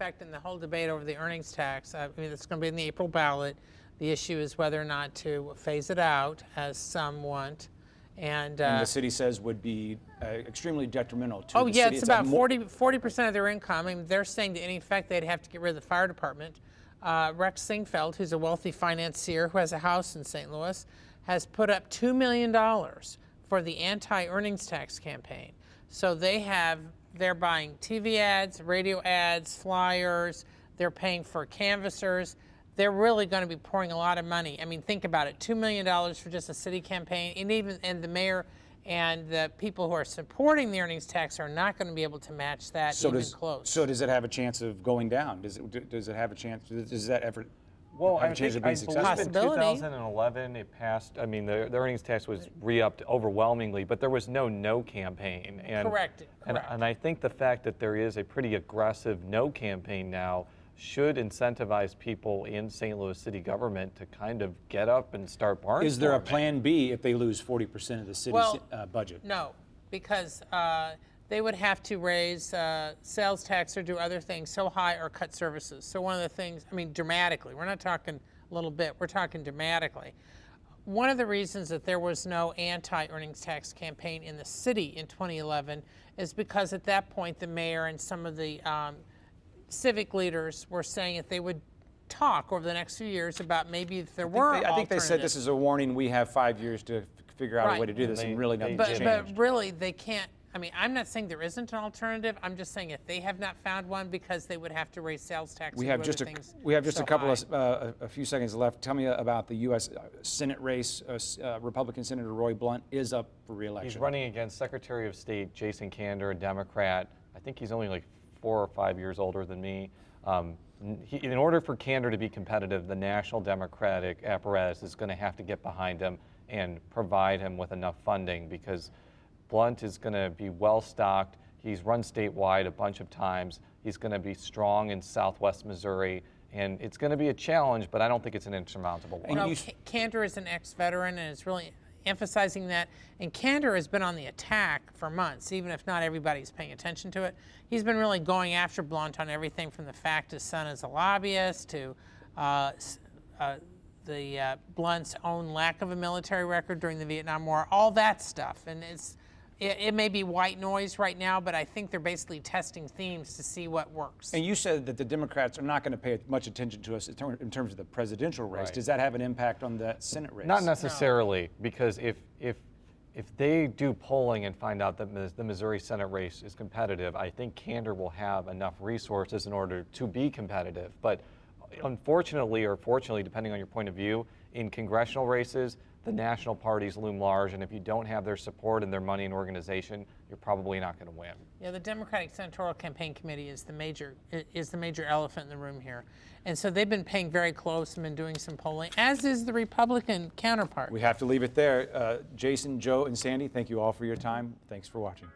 effect in the whole debate over the earnings tax. I mean, it's going to be in the April ballot. The issue is whether or not to phase it out, as some want. And the city says would be extremely detrimental to the city. Oh, yeah, it's about 40% of their income. I mean, they're saying that in effect they'd have to get rid of the fire department. Rex Singfeld, who's a wealthy financier who has a house in St. Louis, has put up $2 million for the anti-earnings tax campaign. So they're buying TV ads, radio ads, flyers, they're paying for canvassers. They're really going to be pouring a lot of money. I mean, think about it, $2 million for just a city campaign, and the mayor and the people who are supporting the earnings tax are not going to be able to match that close. So does it have a chance of going down? Does it have a chance? Does that ever Well, have I a chance of being successful? In 2011, it passed. I mean, the earnings tax was re-upped overwhelmingly, but there was no campaign. And, Correct. And I think the fact that there is a pretty aggressive no campaign now should incentivize people in St. Louis city government to kind of get up and start barnstorming. Is there a plan B if they lose 40% of the city's budget? No, because they would have to raise sales tax or do other things so high or cut services. So one of the things, I mean, dramatically, we're not talking a little bit, we're talking dramatically. One of the reasons that there was no anti-earnings tax campaign in the city in 2011 is because at that point the mayor and some of the civic leaders were saying that they would talk over the next few years about maybe if there were alternatives. I think they said this is a warning. We have 5 years to figure out a way to do this, and really nothing's changed. But really, they can't. I mean, I'm not saying there isn't an alternative. I'm just saying if they have not found one, because they would have to raise sales tax. We have just a few seconds left. Tell me about the U.S. Senate race. Republican Senator Roy Blunt is up for re-election. He's running against Secretary of State Jason Kander, a Democrat. I think he's only like 4 or 5 years older than me. In order for Kander to be competitive, the national Democratic apparatus is going to have to get behind him and provide him with enough funding, because Blunt is going to be well stocked. He's run statewide a bunch of times. He's going to be strong in Southwest Missouri, and it's going to be a challenge, but I don't think it's an insurmountable one. No, Kander is an ex-veteran and is really emphasizing that. And Kander has been on the attack for months, even if not everybody's paying attention to it. He's been really going after Blunt on everything from the fact his son is a lobbyist to Blunt's own lack of a military record during the Vietnam War, all that stuff. And it may be white noise right now, but I think they're basically testing themes to see what works. And you said that the Democrats are not going to pay much attention to us in terms of the presidential race. Right. Does that have an impact on the Senate race? Not necessarily, because if they do polling and find out that the Missouri Senate race is competitive, I think Kander will have enough resources in order to be competitive. But unfortunately, or fortunately, depending on your point of view, in congressional races, the national parties loom large, and if you don't have their support and their money and organization, you're probably not going to win. Yeah, the Democratic Senatorial Campaign Committee is the major elephant in the room here, and so they've been paying very close and been doing some polling, as is the Republican counterpart. We have to leave it there. Jason, Joe, and Sandy, thank you all for your time. Thanks for watching.